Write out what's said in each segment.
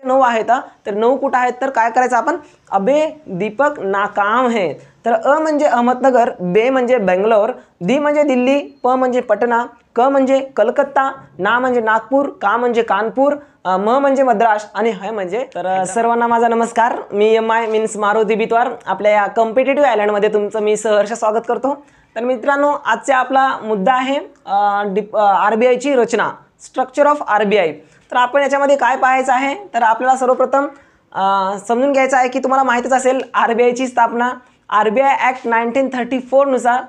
9 आहेत तर 9 कुठं आहेत तर काय करायचं आपण अबे दीपक नाकाम है। तर अ म्हणजे अहमदनगर, बे म्हणजे बेंगलोर, दी म्हणजे दिल्ली, प म्हणजे पटना, क म्हणजे कलकत्ता, ना म्हणजे नागपूर, का म्हणजे कानपूर, म म्हणजे मद्रास आणि ह म्हणजे तर सर्वांना माझा नमस्कार। मी MI मीन्स मारुती बितवार आपल्या या कॉम्पिटिटिव्ह आयलंडमध्ये तुमचं मी सहर्ष स्वागत करतो। तर मित्रांनो आजचा आपला मुद्दा आहे RBIची रचना, स्ट्रक्चर ऑफ RBI। तर आपण याच्यामध्ये काय पाहायचं आहे तर आपल्याला सर्वप्रथम समजून घ्यायचं आहे की तुम्हाला माहितीच असेल RBIची स्थापना RBI ॲक्ट 1934 नुसार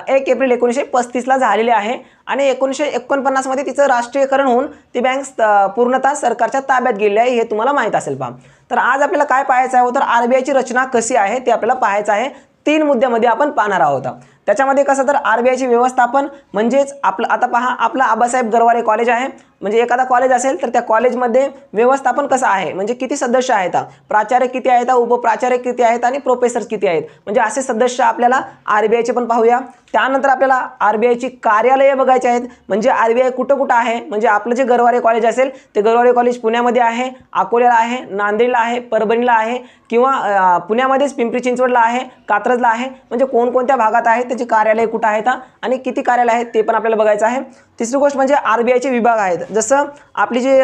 1 एप्रिल 1935ला झालेली आहे आणि 1949 मध्ये तिचं राष्ट्रीयकरण होऊन ती बँक पूर्णतः सरकारच्या ताब्यात गेली आहे, हे तुम्हाला माहित असेल पहा। तर आज आपल्याला काय पाहायचं आहे तर RBIची रचना कशी आहे ते आपल्याला पाहायचं आहे। 3 मुद्द्यामध्ये आपण पाहणार आहोत। त्याच्यामध्ये कसं तर RBIचे व्यवस्थापन म्हणजेच आपलं आता पहा आपलं आबासाहेब गरवारे कॉलेज आहे, म्हणजे एखादा कॉलेज असेल तर त्या कॉलेजमध्ये व्यवस्थापन कसं आहे म्हणजे किती सदस्य आहेत, प्राचार्य किती आहेत, उपप्राचार्य किती आहेत आणि प्रोफेसर्स किती आहेत, म्हणजे असे सदस्य आपल्याला RBIचे पण पाहूया। त्यानंतर आपल्याला RBIची कार्यालये बघायची आहेत, म्हणजे RBI कुठं कुठं आहे, म्हणजे आपलं जे गरवारे कॉलेज असेल ते गरवारे कॉलेज पुण्यामध्ये आहे, अकोल्याला आहे, नांदेडला आहे, परभणीला आहे किंवा पुण्यामध्येच पिंपरी चिंचवडला आहे, कात्रजला आहे, म्हणजे कोणकोणत्या भागात आहे त्याची कार्यालय कुठं आहेत आणि किती कार्यालय आहेत ते पण आपल्याला बघायचं आहे। तिसरी गोष्ट म्हणजे RBIचे विभाग आहेत, जसं आपली जे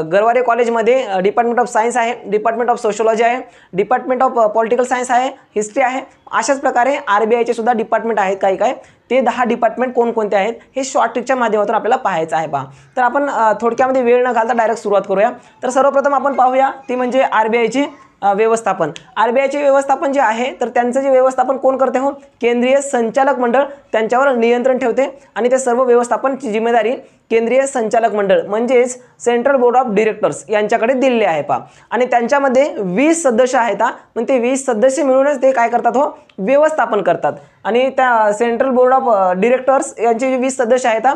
गरवारे कॉलेजमध्ये डिपार्टमेंट ऑफ सायन्स आहे, डिपार्टमेंट ऑफ सोशोलॉजी आहे, डिपार्टमेंट ऑफ पॉलिटिकल सायन्स आहे, हिस्ट्री आहे, अशाच प्रकारे RBIचे सुद्धा डिपार्टमेंट आहेत काही काय, ते 10 डिपार्टमेंट कोणकोणते आहेत हे शॉर्ट ट्रिकच्या माध्यमातून आपल्याला पाहायचं आहे पहा। तर आपण थोडक्यामध्ये वेळ न घालता डायरेक्ट सुरुवात करूया। तर सर्वप्रथम आपण पाहूया ती म्हणजे RBIची व्यवस्थापन। RBIचे व्यवस्थापन जे आहे तर त्यांचं जे व्यवस्थापन कोण करते हो, केंद्रीय संचालक मंडळ त्यांच्यावर नियंत्रण ठेवते आणि ते सर्व व्यवस्थापनची जिम्मेदारी केंद्रीय संचालक मंडळ म्हणजेच सेंट्रल बोर्ड ऑफ डिरेक्टर्स यांच्याकडे दिलेले आहे पहा। आणि त्यांच्यामध्ये 20 सदस्य आहेत, पण ते 20 सदस्य मिळूनच ते काय करतात हो व्यवस्थापन करतात। आणि त्या सेंट्रल बोर्ड ऑफ डिरेक्टर्स यांचे जे 20 सदस्य आहेत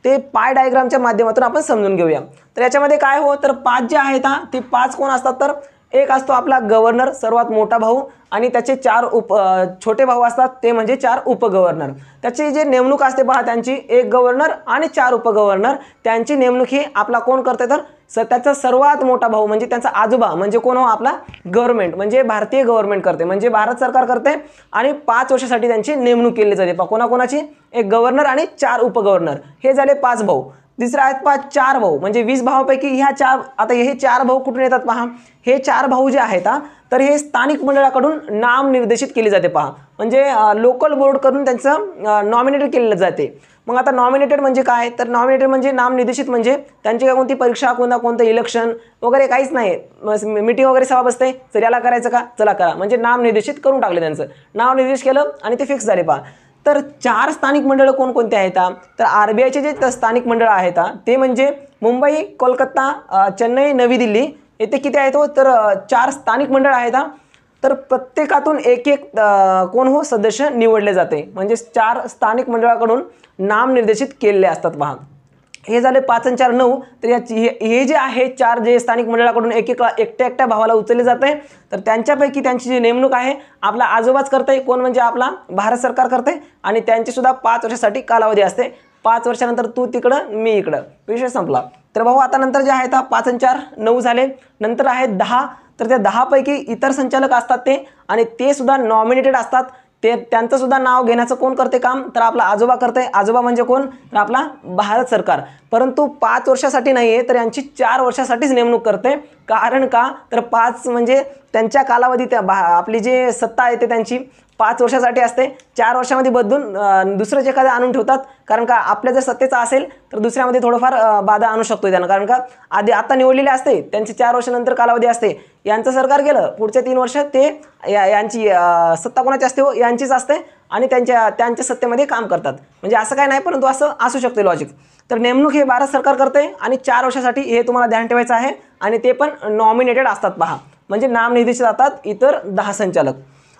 ते पाय डायग्रामच्या माध्यमातून आपण समजून घेऊया। तर याच्यामध्ये काय हो तर 5 जे आहेत ते 5 कोण असतात तर एक असतो आपला गव्हर्नर सर्वात मोठा भाऊ आणि त्याचे 4 छोटे भाऊ असतात ते म्हणजे 4 उपगव्हर्नर। त्याची जे नेमणूक असते पहा त्यांची एक गव्हर्नर आणि 4 उपगव्हर्नर, त्यांची नेमणूक ही आपला कोण करते तर त्याचा सर्वात मोठा भाऊ म्हणजे त्यांचा आजोबा म्हणजे कोण हो आपला गव्हर्नमेंट म्हणजे भारतीय गव्हर्नमेंट करते, म्हणजे भारत सरकार करते आणि 5 वर्षासाठी त्यांची नेमणूक केली जाते पहा। कोणाकोणाची एक गव्हर्नर आणि 4 उपगव्हर्नर, हे झाले 5 भाऊ। तिसरा आहेत पहा 4 भाऊ, म्हणजे 20 भावापैकी ह्या 4 आता हे 4 भाऊ कुठून येतात पहा, हे 4 भाऊ जे आहेत तर हे स्थानिक मंडळाकडून नाम निर्देशित केले जाते पहा, म्हणजे लोकल बोर्ड करून त्यांचं नॉमिनेटेड केलेलं जाते। मग आता नॉमिनेटेड म्हणजे काय तर नॉमिनेटेड म्हणजे नाम निर्देशित म्हणजे त्यांची कोणती परीक्षा कोणतं इलेक्शन वगैरे काहीच नाही, मीटिंग वगैरे सभा बसते तर याला करायचं का चला करा, म्हणजे नाम निर्देशित करून टाकले, त्यांचं नाव निर्देशित केलं आणि ते फिक्स झाले पहा। तर 4 स्थानिक मंडळ कोणकोणते आहेत तर RBIचे जे स्थानिक मंडळ आहेत ते म्हणजे मुंबई, कोलकाता, चेन्नई, नवी दिल्ली येथे किती आहेत हो तर 4 स्थानिक मंडळ आहेत। तर प्रत्येकातून एक कोण हो सदस्य निवडले जाते, म्हणजे 4 स्थानिक मंडळाकडून नाम निर्देशित केलेले असतात पहा। हे झाले 5 आणि 4 9। तर हे जे आहे 4 जे स्थानिक मंडळाकडून एकट्या भावाला उचलले जाते, तर त्यांच्यापैकी त्यांची जी नेमणूक आहे आपला आजोबाच करते, कोण म्हणजे आपला भारत सरकार करते आणि त्यांची सुद्धा 5 वर्षासाठी कालावधी असते। 5 वर्षानंतर तू तिकडं मी इकडं, विषय संपला। तर भाऊ आता नंतर जे आहेत 5 आणि 4 9 झाले, नंतर आहेत 10। तर त्या 10 पैकी इतर संचालक असतात ते आणि ते सुद्धा नॉमिनेटेड असतात, ते त्यांचं सुद्धा नाव घेण्याचं कोण करते काम तर आपला आजोबा करते। आजोबा म्हणजे कोण तर आपला भारत सरकार, परंतु 5 वर्षासाठी नाही आहे तर यांची 4 वर्षासाठीच नेमणूक करते। कारण का तर 5 म्हणजे त्यांच्या कालावधी त्या आपली जे सत्ता आहे ते त्यांची 5 वर्षासाठी असते, 4 वर्षामध्ये बदलून दुसरंच एखादं आणून ठेवतात, कारण का आपल्या जर सत्तेचा असेल तर दुसऱ्यामध्ये थोडंफार बाधा आणू शकतो त्यांना, कारण का आता निवडलेले असते त्यांची 4 वर्षानंतर कालावधी असते, यांचं सरकार गेलं पुढच्या 3 वर्ष ते यांची सत्ता कोणाची असते हो यांचीच असते आणि त्यांच्या सत्तेमध्ये काम करतात, म्हणजे असं काय नाही परंतु असं असू शकते लॉजिक। तर नेमणूक हे भारत सरकार करते आणि 4 वर्षासाठी हे तुम्हाला ध्यान ठेवायचं आहे आणि ते पण नॉमिनेटेड असतात पहा, म्हणजे नाम निर्देशित जातात इतर 10 संचालक।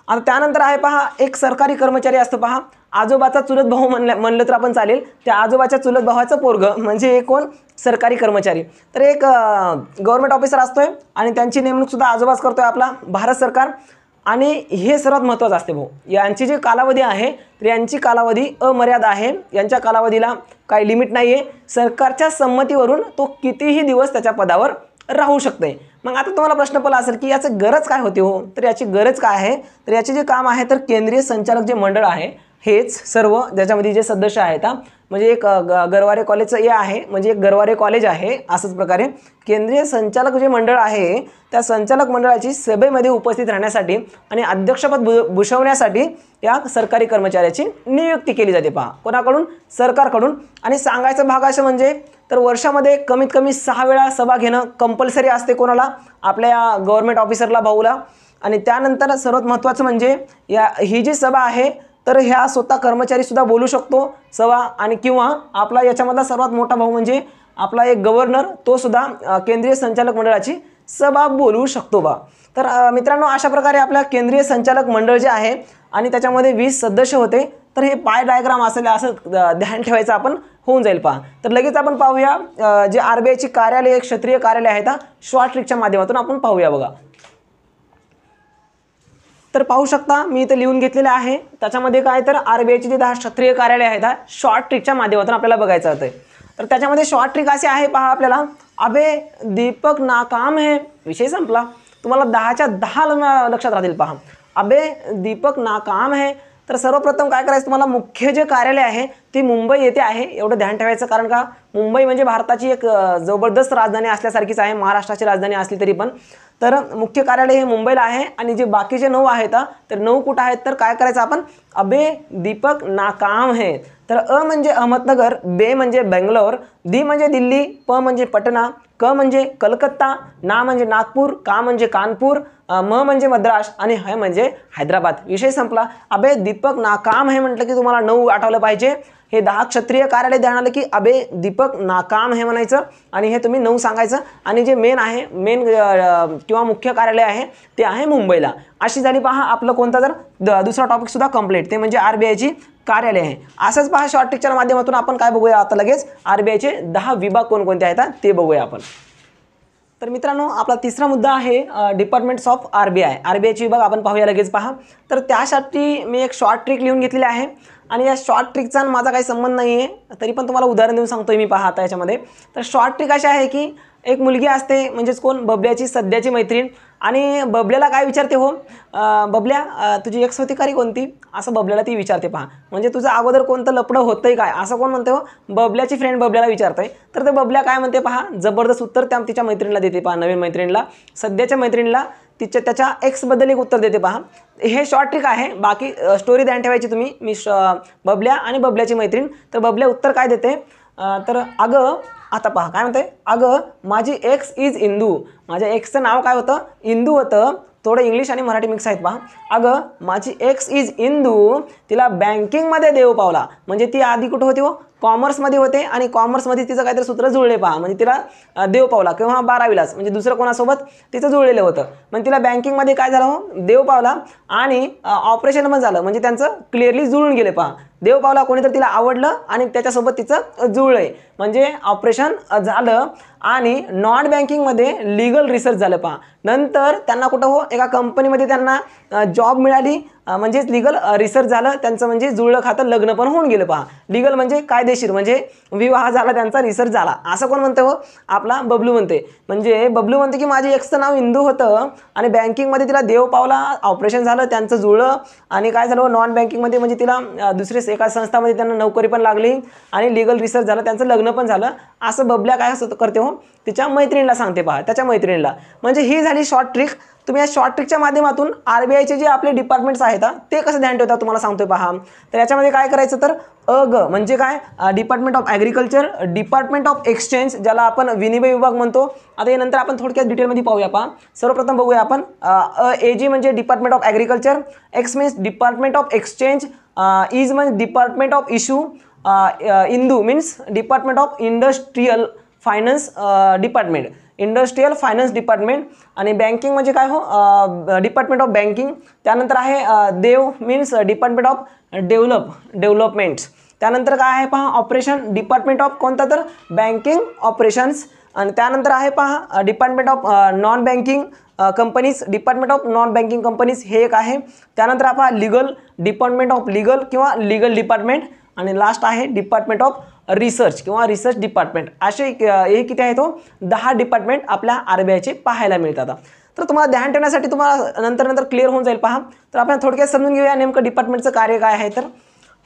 आता त्यानंतर आहे पहा एक सरकारी कर्मचारी असतो पहा, आजोबाचा चुलत भाऊ म्हणलं तर आपण चालेल, त्या आजोबाच्या चुलत भावाचं पोरगं म्हणजे एक कोण सरकारी कर्मचारी। तर एक गव्हर्नमेंट ऑफिसर असतोय आणि त्यांची नेमणूक सुद्धा आजोबाच करतोय आपला भारत सरकार। आणि हे सर्वात महत्त्वाचं असते भाऊ, यांची जी कालावधी आहे तर यांची कालावधी अमर्याद आहे, यांच्या कालावधीला काही लिमिट नाही आहे, सरकारच्या संमतीवरून तो कितीही दिवस त्याच्या पदावर राहू शकते. मग आता तुम्हाला प्रश्न पडला असेल की याची गरज काय होती हो, तर याची गरज काय आहे, तर याचे जे काम आहे तर केंद्रीय संचालक जे मंडळ आहे हेच सर्व ज्याच्यामध्ये जे सदस्य आहेत म्हणजे एक गरवारे कॉलेजचं हे आहे, म्हणजे एक गरवारे कॉलेज आहे, असंच प्रकारे केंद्रीय संचालक जे मंडळ आहे त्या संचालक मंडळाची सभेमध्ये उपस्थित राहण्यासाठी आणि अध्यक्षपद भूषवण्यासाठी या सरकारी कर्मचाऱ्याची नियुक्ती केली जाते. पहा कोणाकडून, सरकारकडून. आणि सांगायचं भाग असं म्हणजे तर वर्षामध्ये कमीत कमी 6 वेळा सभा घेणं कंपल्सरी असते कोणाला, आपल्या गव्हर्नमेंट ऑफिसरला भाऊला. आणि त्यानंतर सर्वात महत्त्वाचं म्हणजे ही जी सभा आहे तर ह्या स्वतः कर्मचारी सुद्धा बोलू शकतो सभा, आणि किंवा आपला याच्यामधला सर्वात मोठा भाऊ म्हणजे आपला एक गव्हर्नर, तो सुद्धा केंद्रीय संचालक मंडळाची सभा बोलवू शकतो बा. तर मित्रांनो अशा प्रकारे आपल्या केंद्रीय संचालक मंडळ जे आहे आणि त्याच्यामध्ये 20 सदस्य होते. तर हे पाय डायग्राम असेल असं ध्यान ठेवायचं आपण होऊन जाईल. पहा तर लगेच आपण पाहूया जे आरबीआयची कार्यालय, क्षेत्रीय कार्यालय आहेत शॉर्ट ट्रिकच्या माध्यमातून आपण पाहूया बघा. तर पाहू शकता मी इथे लिहून घेतलेलं आहे, त्याच्यामध्ये काय तर आरबीआयची जे 10 क्षेत्रीय कार्यालय आहेत शॉर्ट ट्रिकच्या माध्यमातून आपल्याला बघायचं होतं. तर त्याच्यामध्ये शॉर्ट ट्रिक असे आहे, पहा आपल्याला अबे दीपक नाकाम है, विषय संपला. तुम्हाला 10च्या 10 लक्षात राहतील. पहा अबे दीपक नाकाम है. तर सर्वप्रथम काय करायचं, तुम्हाला मुख्य जे कार्यालय आहे ती मुंबई येथे आहे, एवढं ध्यान ठेवायचं. कारण का मुंबई म्हणजे भारताची एक जबरदस्त राजधानी असल्यासारखीच आहे, महाराष्ट्राची राजधानी असली तरी पण. तर मुख्य कार्यालय हे मुंबईला आहे आणि जे बाकीचे 9 आहेत तर 9 कुठं आहेत, तर काय करायचं आपण, अबे दीपक नाकाम है. तर अ म्हणजे अहमदनगर, बे म्हणजे बेंगलोर, दी म्हणजे दिल्ली, प म्हणजे पटना, क म्हणजे कलकत्ता, ना म्हणजे नागपूर, का म्हणजे कानपूर, म म्हणजे मद्रास आणि ह म्हणजे हैदराबाद. विषय संपला. अबे दीपक नाकाम है म्हटलं की तुम्हाला 9 आठवलं पाहिजे. हे 10 क्षेत्रीय कार्यालय ध्यान आलं की अबे दीपक नाकाम है म्हणायचं आणि हे तुम्ही 9 सांगायचं. आणि जे मेन आहे, मेन किंवा मुख्य कार्यालय आहे ते आहे मुंबईला. अशी झाली पहा आपलं कोणता तर दुसरा टॉपिक सुद्धा कंप्लीट, ते म्हणजे आरबीआयची कार्यालय आहे. असंच पहा शॉर्ट ट्रिकच्या माध्यमातून आपण काय बघूया आता लगेच, आरबीआयचे 10 विभाग कोणकोणते आहेत ते बघूया आपण. तर मित्रांनो आपला तिसरा मुद्दा आहे डिपार्टमेंट्स ऑफ आरबीआय. आरबीआयचे विभाग आपण पाहूया लगेच. पहा तर त्यासाठी मी एक शॉर्ट ट्रिक लिहून घेतलेली आहे आणि या शॉर्ट ट्रिकचा माझा काही संबंध नाही आहे, तरी पण तुम्हाला उदाहरण देऊन सांगतोय मी. पहा आता याच्यामध्ये तर शॉर्ट ट्रिक अशी आहे की एक मुलगी असते, म्हणजेच कोण, बबल्याची सध्याची मैत्रीण. आणि बबल्याला काय विचारते, हो बबल्या तुझी एक्स होती का रे कोणती, असं बबल्याला ती विचारते. पहा म्हणजे तुझं अगोदर कोणतं लपडं होतंय काय, असं कोण म्हणते, हो बबल्याची फ्रेंड बबल्याला विचारतोय. तर ते बबल्या काय म्हणते, पहा जबरदस्त उत्तर त्या तिच्या मैत्रिणीला देते. पहा नवीन मैत्रिणीला, सध्याच्या मैत्रिणीला त्याच्या एक्सबद्दल एक उत्तर देते. पहा हे शॉर्ट ट्रिक आहे, बाकी स्टोरी ध्यान ठेवायची तुम्ही. मी बबल्या आणि बबल्याची मैत्रीण. तर बबल्या उत्तर काय देते, तर अगं, आता पहा काय म्हणते, अगं माझी एक्स इज इंदू. माझ्या एक्सचं नाव काय होतं, इंदू होतं. थोडं इंग्लिश आणि मराठी मिक्स आहेत. पहा अगं माझी एक्स इज इंदू, तिला बँकिंगमध्ये देव पावला. म्हणजे ती आधी कुठं होती, हो कॉमर्समध्ये होते आणि कॉमर्समध्ये तिचं काहीतरी सूत्र जुळले. पहा म्हणजे तिला देव पावला किंवा 12वीलाच, म्हणजे दुसरं कोणासोबत तिचं जुळलेलं होतं. मग तिला बँकिंगमध्ये काय झालं, हो देव पावला आणि ऑपरेशन पण झालं, म्हणजे त्यांचं क्लिअरली जुळून गेले. पहा देव पावला, कोणीतरी तिला आवडलं आणि त्याच्यासोबत तिचं जुळलंय, म्हणजे ऑपरेशन झालं. आणि नॉन बँकिंगमध्ये लीगल रिसर्च झालं. पहा नंतर त्यांना कुठं, हो एका कंपनीमध्ये त्यांना जॉब मिळाली, म्हणजेच लीगल रिसर्च झालं त्यांचं, म्हणजे जुळलं खातं, लग्न पण होऊन गेलं. पहा लीगल म्हणजे कायदेशीर, म्हणजे विवाह झाला त्यांचा, रिसर्च झाला. असं कोण म्हणते, हो आपला बबलू म्हणते. म्हणजे बबलू म्हणते की माझी एक्सचं नाव इंदू होतं आणि बँकिंगमध्ये तिला देव पावला, ऑपरेशन झालं, त्यांचं जुळलं आणि काय झालं, नॉन बँकिंगमध्ये म्हणजे तिला दुसरी एका संस्थामध्ये त्यांना नोकरी पण लागली आणि लीगल रिसर्च झालं, त्यांचं लग्न पण झालं. असं बबल्या काय करते, हो तिच्या मैत्रिणीला सांगते. पहा त्याच्या मैत्रिणीला. म्हणजे ही झाली शॉर्ट ट्रिक. तुम्ही या शॉर्ट ट्रिकच्या माध्यमातून आरबीआयचे जे आपले डिपार्टमेंट्स आहेत ते कसं ध्यान ठेवतात तुम्हाला सांगतोय. पहा तर याच्यामध्ये काय करायचं, तर ग म्हणजे काय, department of agriculture, department of exchange ज्याला आपण विनिमय विभाग म्हणतो. आता हे नंतर आपण थोडक्यात डिटेलमध्ये पाहूया. पहा सर्वप्रथम बघूया आपण AG म्हणजे department of agriculture, ex means department of exchange, is म्हणजे डिपार्टमेंट ऑफ इश्यू, इंदू means department of industrial finance department, industrial finance department. आणि बँकिंग म्हणजे काय, हो डिपार्टमेंट ऑफ बँकिंग. त्यानंतर आहे देव मीन्स डिपार्टमेंट ऑफ डेव्हलपमेंट्स. त्यानंतर काय आहे, पहा ऑपरेशन, डिपार्टमेंट ऑफ कोणता तर बँकिंग ऑपरेशन्स. आणि त्यानंतर आहे पहा department of non banking companies, department of non banking companies हे एक आहे. त्यानंतर आपण लीगल, डिपार्टमेंट ऑफ लीगल किंवा लीगल डिपार्टमेंट, आणि लास्ट आहे डिपार्टमेंट ऑफ रिसर्च किंवा रिसर्च डिपार्टमेंट. असे हे किती आहे तो 10 डिपार्टमेंट आपल्या RBIचे पाहायला मिळतात. तर तुम्हाला ध्यान ठेवण्यासाठी तुम्हाला नंतर क्लिअर होऊन जाईल पहा. तर आपण थोडक्यात समजून घेऊया नेमकं डिपार्टमेंटचं कार्य काय आहे. तर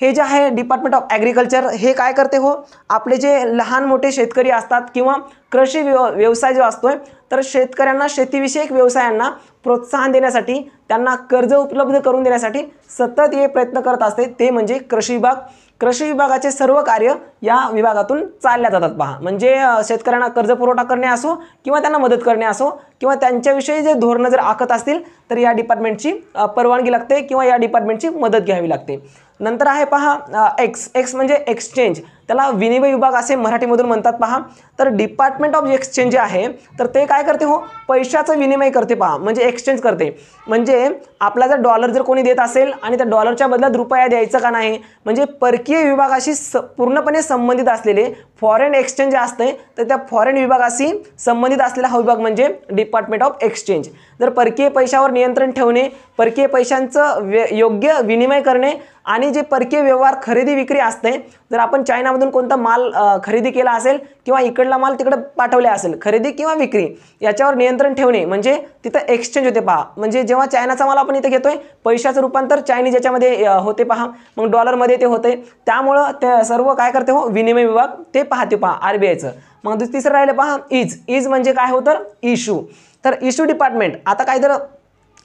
हे जे आहे डिपार्टमेंट ऑफ ॲग्रिकल्चर हे काय करते हो, आपले जे लहान मोठे शेतकरी असतात किंवा कृषी व्यवसाय जो असतोय, तर शेतकऱ्यांना शेतीविषयक व्यवसायांना प्रोत्साहन देण्यासाठी, त्यांना कर्ज उपलब्ध करून देण्यासाठी सतत हे प्रयत्न करत असते, ते म्हणजे कृषी विभाग. कृषी विभागाचे सर्व कार्य या विभागातून चालल्या जातात पहा. म्हणजे शेतकऱ्यांना कर्ज पुरवठा करणे असो किंवा त्यांना मदत करणे असो किंवा त्यांच्याविषयी जे धोरणं जर आखत असतील तर या डिपार्टमेंटची परवानगी लागते किंवा या डिपार्टमेंटची मदत घ्यावी लागते. नंतर आहे पहा एक्स म्हणजे एक्सचेंज, त्याला विनिमय विभाग असे मराठीमधून म्हणतात पहा. तर डिपार्टमेंट ऑफ एक्सचेंज जे आहे तर ते काय करते हो, पैशाचं विनिमय करते पहा, म्हणजे एक्सचेंज करते. म्हणजे आपला जर डॉलर जर कोणी देत असेल आणि त्या डॉलरच्या बदल्यात रुपया द्यायचा का नाही, म्हणजे परकीय विभागाशी पूर्णपणे संबंधित असलेले फॉरेन एक्सचेंज जे असते तर त्या फॉरेन विभागाशी संबंधित असलेला हा विभाग म्हणजे डिपार्टमेंट ऑफ एक्सचेंज. जर परकीय पैशावर नियंत्रण ठेवणे, परकीय पैशांचं योग्य विनिमय करणे आणि जे परकीय व्यवहार खरेदी विक्री असते, जर आपण चायनामधून कोणता माल खरेदी केला असेल किंवा इकडला माल तिकडे पाठवले असेल, खरेदी किंवा विक्री याच्यावर नियंत्रण ठेवणे म्हणजे तिथं एक्सचेंज होते पहा. म्हणजे जेव्हा चायनाचा माल आपण इथे घेतोय, पैशाचं रूपांतर चायनीज याच्यामध्ये होते पहा, मग डॉलरमध्ये ते होते. त्यामुळं ते सर्व काय करते हो, विनिमय विभाग ते पाहते पहा RBIचं. मग तिसरं राहिले पहा इज म्हणजे काय होतं, इश्यू. तर इश्यू डिपार्टमेंट, आता काय तर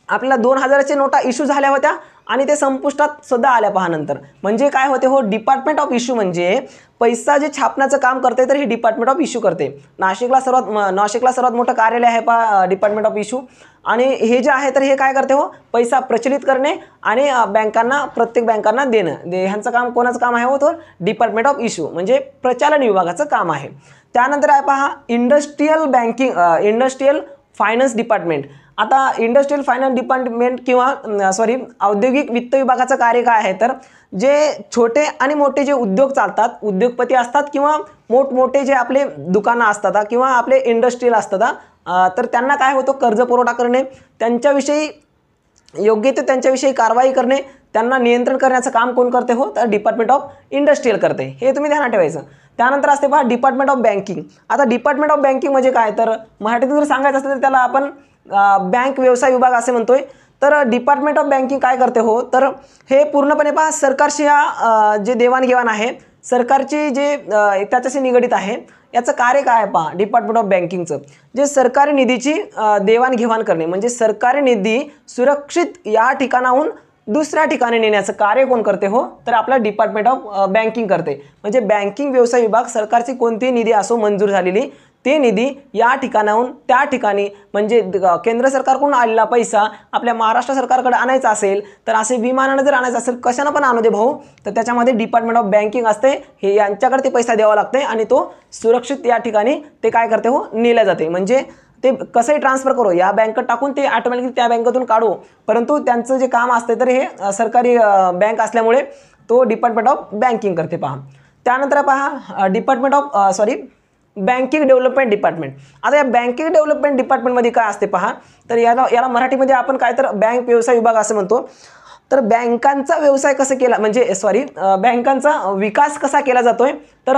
आपल्याला 2000च्या नोटा इश्यू झाल्या होत्या आणि ते संपुष्टात सुद्धा आल्या पहा नंतर. म्हणजे काय होते हो, डिपार्टमेंट ऑफ इश्यू म्हणजे पैसा जे छापण्याचं काम करते तर हे डिपार्टमेंट ऑफ इश्यू करते. नाशिकला सर्वात मोठं कार्यालय आहे पहा डिपार्टमेंट ऑफ इश्यू. आणि हे जे आहे तर हे काय करते हो, पैसा प्रचलित करणे आणि बँकांना, प्रत्येक बँकांना देणं, ह्यांचं काम कोणाचं काम आहे हो, तर डिपार्टमेंट ऑफ इश्यू म्हणजे प्रचालन विभागाचं काम आहे. त्यानंतर आहे पहा इंडस्ट्रियल फायनान्स डिपार्टमेंट. आता इंडस्ट्रियल फायनान्स डिपार्टमेंट किंवा औद्योगिक वित्त विभागाचं कार्य काय आहे, तर जे छोटे आणि मोठे जे उद्योग चालतात, उद्योगपती असतात किंवा मोठमोठे जे आपले दुकानं असतात किंवा आपले इंडस्ट्रियल असतात, तर त्यांना काय होतं, कर्ज पुरवठा करणे, त्यांच्याविषयी योग्य ते त्यांच्याविषयी कारवाई करणे, त्यांना नियंत्रण करण्याचं काम कोण करते हो, तर डिपार्टमेंट ऑफ इंडस्ट्रियल करते. हे तुम्ही ध्यानात ठेवायचं. त्यानंतर असते पहा डिपार्टमेंट ऑफ बँकिंग. आता डिपार्टमेंट ऑफ बँकिंग म्हणजे काय, तर मराठीतून जर सांगायचं असेल तर त्याला आपण बँक व्यवसाय विभाग असे म्हणतोय. तर डिपार्टमेंट ऑफ बँकिंग काय करते हो, तर हे पूर्णपणे पहा सरकारशी जे देवाणघेवाण आहे, सरकारची जे त्याच्याशी निगडित आहे, याचं कार्य काय आहे पहा डिपार्टमेंट ऑफ बँकिंगचं. जे सरकारी निधीची देवाणघेवाण करणे, म्हणजे सरकारी निधी सुरक्षित या ठिकाणाहून दुसऱ्या ठिकाणी नेण्याचं कार्य कोण करते हो, तर आपला डिपार्टमेंट ऑफ बँकिंग करते. म्हणजे बँकिंग व्यवसाय विभाग सरकारची कोणतीही निधी असो मंजूर झालेली, ते निधी या ठिकाणाहून त्या ठिकाणी, म्हणजे केंद्र सरकारकडून आलेला पैसा आपल्या महाराष्ट्र सरकारकडे आणायचा असेल, तर असे विमानानं जर आणायचं असेल, कशानं पण आणू दे भाऊ, तर त्याच्यामध्ये डिपार्टमेंट ऑफ बँकिंग असते. हे यांच्याकडे ते पैसा द्यावा लागते आणि तो सुरक्षित या ठिकाणी ते काय करते हो, नेल्या जाते. म्हणजे ते कसंही ट्रान्सफर करू, या बँकेत टाकून ते ऑटोमॅटिकली त्या बँकेतून काढू, परंतु त्यांचं जे काम असते तर हे सरकारी बँक असल्यामुळे तो डिपार्टमेंट ऑफ बँकिंग करते पहा. त्यानंतर पहा department of banking development department. आता या बँकिंग डेव्हलपमेंट डिपार्टमेंटमध्ये काय असते पहा, तर याला मराठीमध्ये आपण काय तर बँक व्यवसाय विभाग असं म्हणतो. तर बँकांचा व्यवसाय कसं केला, म्हणजे बँकांचा विकास कसा केला जातोय, तर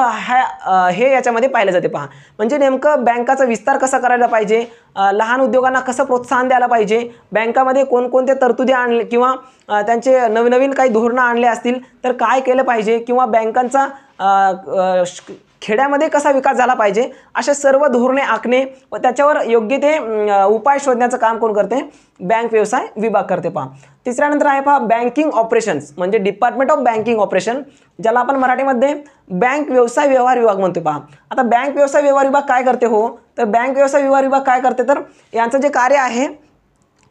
हे याच्यामध्ये पाहिलं जाते पहा. म्हणजे नेमकं बँकाचा विस्तार कसा करायला पाहिजे, लहान उद्योगांना कसं प्रोत्साहन द्यायला पाहिजे, बँकामध्ये कोणकोणते तरतुदी आणले किंवा त्यांचे नवीन काही धोरणं आणले असतील तर काय केलं पाहिजे, किंवा बँकांचा खेड्यामध्ये कसा विकास झाला पाहिजे, असे सर्व धोरणे आखणे व त्याच्यावर योग्य ते उपाय शोधण्याचं काम कोण करते, बँक व्यवसाय विभाग करते पहा. तिसऱ्यानंतर आहे पहा बँकिंग ऑपरेशन्स, म्हणजे डिपार्टमेंट ऑफ बँकिंग ऑपरेशन, ज्याला आपण मराठीमध्ये बँक व्यवसाय व्यवहार विभाग म्हणतो पहा. आता बँक व्यवसाय व्यवहार विभाग काय करते हो, तर बँक व्यवसाय व्यवहार विभाग काय करते, तर यांचं जे कार्य आहे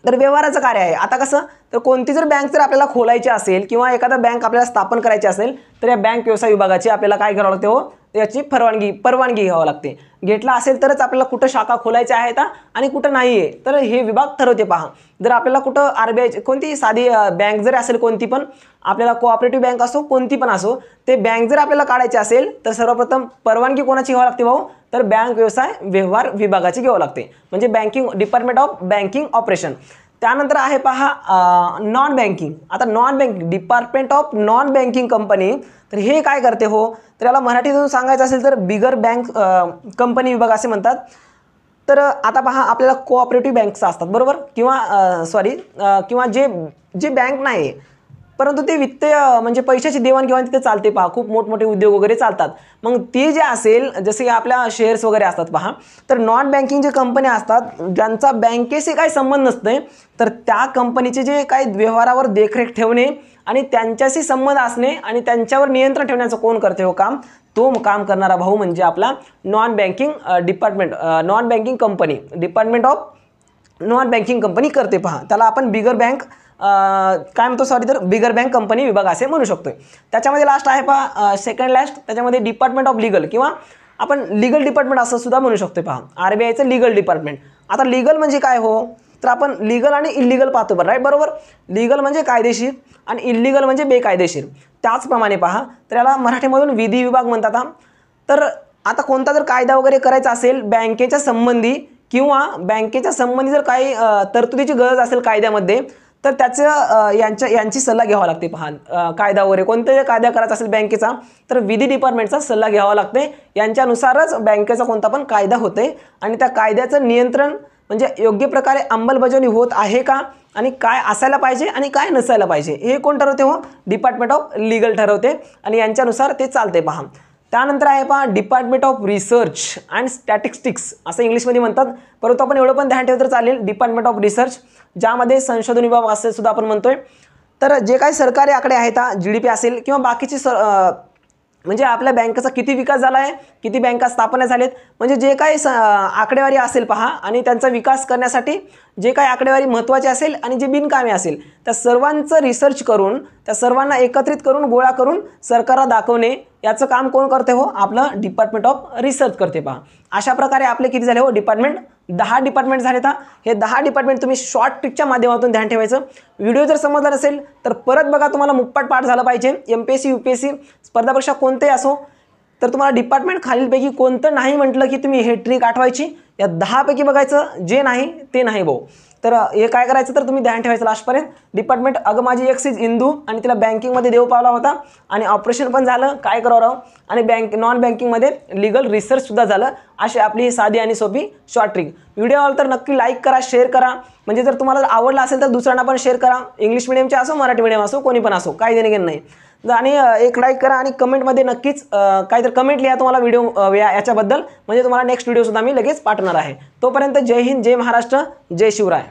तर व्यवहाराचं कार्य आहे. आता कसं, तर कोणती जर बँक जर आपल्याला खोलायची असेल किंवा एखादा बँक आपल्याला स्थापन करायची असेल तर या बँक व्यवसाय विभागाची आपल्याला काय करावं लागते हो, याची परवानगी घ्यावी लागते. घेतला असेल तरच आपल्याला कुठं शाखा खोलायच्या आहेत आणि कुठं नाही आहे तर हे विभाग ठरवते. पहा, जर आपल्याला कुठं RBI कोणती साधी बँक जरी असेल, कोणती पण आपल्याला कोऑपरेटिव्ह बँक असो, कोणती पण असो, ते बँक जर आपल्याला काढायची असेल तर सर्वप्रथम परवानगी कोणाची घ्यावी लागते भाऊ, तर बँक व्यवसाय व्यवहार विभागाची घ्यावी लागते, म्हणजे banking department of banking operation. त्यानंतर आहे पहा नॉन बँकिंग. आता non banking department of non banking company, तर हे काय करते हो, तर याला मराठीतून सांगायचं असेल तर बिगर बँक कंपनी विभाग असे म्हणतात. तर आता पहा, आपल्याला कोऑपरेटिव्ह बँक्स असतात बरोबर, किंवा जे बँक नाही परंतु ते वित्तीय म्हणजे पैशाची देवाणघेवाण तिथे चालते. पहा, खूप मोठमोठे उद्योग वगैरे चालतात. मग ते जे असेल, जसे की आपल्या शेअर्स वगैरे असतात पहा, तर नॉन बँकिंग जे कंपन्या असतात ज्यांचा बँकेशी काही संबंध नसते, तर त्या कंपनीचे जे काही व्यवहारावर देखरेख ठेवणे आणि त्यांच्याशी संबंध असणे आणि त्यांच्यावर नियंत्रण ठेवण्याचं कोण करते हो काम, तो काम करणारा भाऊ म्हणजे आपला non banking department, non banking company, department of non banking company करते. पहा, त्याला आपण बिगर बँक काय म्हणतो, तर बिगर बँक कंपनी विभाग असे म्हणू शकतोय. त्याच्यामध्ये लास्ट आहे पहा सेकंड लास्ट, त्याच्यामध्ये डिपार्टमेंट ऑफ लीगल किंवा आपण लीगल डिपार्टमेंट असं सुद्धा म्हणू शकतोय. पहा, RBIचं लीगल डिपार्टमेंट. आता लीगल म्हणजे काय हो, तर आपण लीगल आणि इल्लीगल पाहतो बरोबर. लीगल म्हणजे कायदेशीर आणि इल्लीगल म्हणजे बेकायदेशीर. त्याचप्रमाणे पहा, तर याला मराठीमधून विधी विभाग म्हणतात. तर आता कोणता जर कायदा वगैरे करायचा असेल बँकेच्या संबंधी किंवा बँकेच्या संबंधी जर काही तरतुदीची गरज असेल कायद्यामध्ये, तर त्याचं यांची सल्ला घ्यावा लागते. पहा, कायदा वगैरे कोणत्या कायदा करायचा असेल बँकेचा, तर विधी डिपार्टमेंटचा सल्ला घ्यावा लागते. यांच्यानुसारच बँकेचा कोणता पण कायदा होते आणि त्या कायद्याचं नियंत्रण म्हणजे योग्य प्रकारे अंमलबजावणी होत आहे का आणि काय असायला पाहिजे आणि काय नसायला पाहिजे हे कोण ठरवते हो, डिपार्टमेंट ऑफ लीगल ठरवते आणि यांच्यानुसार ते चालते. पहा, त्यानंतर आहे पहा department of research and statistics असं इंग्लिशमध्ये म्हणतात, परंतु आपण एवढं पण ध्यान ठेवलं तर चालेल, डिपार्टमेंट ऑफ रिसर्च, ज्यामध्ये संशोधन विभाग असे सुद्धा आपण म्हणतोय. तर जे काही सरकारी आकडे आहेत, GDP असेल किंवा बाकीचे म्हणजे आपल्या बँकेचा किती विकास झाला आहे, किती बँका स्थापना झालेत, म्हणजे जे काही आकडेवारी असेल पहा, आणि त्यांचा विकास करण्यासाठी जे काही आकडेवारी महत्त्वाची असेल आणि जे बिनकामे असेल त्या सर्वांचं रिसर्च करून त्या सर्वांना एकत्रित करून गोळा करून सरकारला दाखवणे याचं काम कोण करते हो, आपलं डिपार्टमेंट ऑफ रिसर्च करते. पहा, अशा प्रकारे आपले किती झाले हो डिपार्टमेंट, 10 डिपार्टमेंट झाले. हे 10 डिपार्टमेंट तुम्ही शॉर्ट ट्रिकच्या माध्यमातून ध्यान ठेवायचं. व्हिडिओ जर समजला नसेल तर परत बघा, तुम्हाला मुक्पाट पाठ झाला पाहिजे. MPSC UPSC स्पर्धा परीक्षा कोणतेही असो, तर तुम्हाला डिपार्टमेंट खालीलपैकी कोणतं नाही म्हटलं की तुम्ही हे ट्रिक आठवायची, या 10 पैकी बघायचं, जे नाही ते नाही भाऊ. तर हे काय करायचं, तर तुम्ही ध्यान ठेवायचं लास्टपर्यंत. डिपार्टमेंट अगं माझी एक्स इंदू आणि तिला बँकिंगमध्ये देव पावला होता आणि ऑपरेशन पण झालं, काय करावं राव, आणि नॉन बँकिंगमध्ये लीगल रिसर्च सुद्धा झालं. अशी आपली ही साधी आणि सोपी शॉर्ट ट्रिक. व्हिडिओ आवडला तर नक्की लाईक करा, शेअर करा, म्हणजे जर तुम्हाला जर आवडला असेल तर दुसऱ्यांना पण शेअर करा. इंग्लिश मिडियमचे असो, मराठी मिडियम असो, कोणी पण असो, काही देणे घेणं नाही. आणि एक लाईक करा आणि कमेंटमध्ये नक्कीच काहीतरी कमेंट लिहा तुम्हाला व्हिडिओ याच्याबद्दल, म्हणजे तुम्हाला नेक्स्ट व्हिडिओ सुद्धा मी लगेच पाठवणार आहे. तोपर्यंत जय हिंद, जय महाराष्ट्र, जय शिवराय.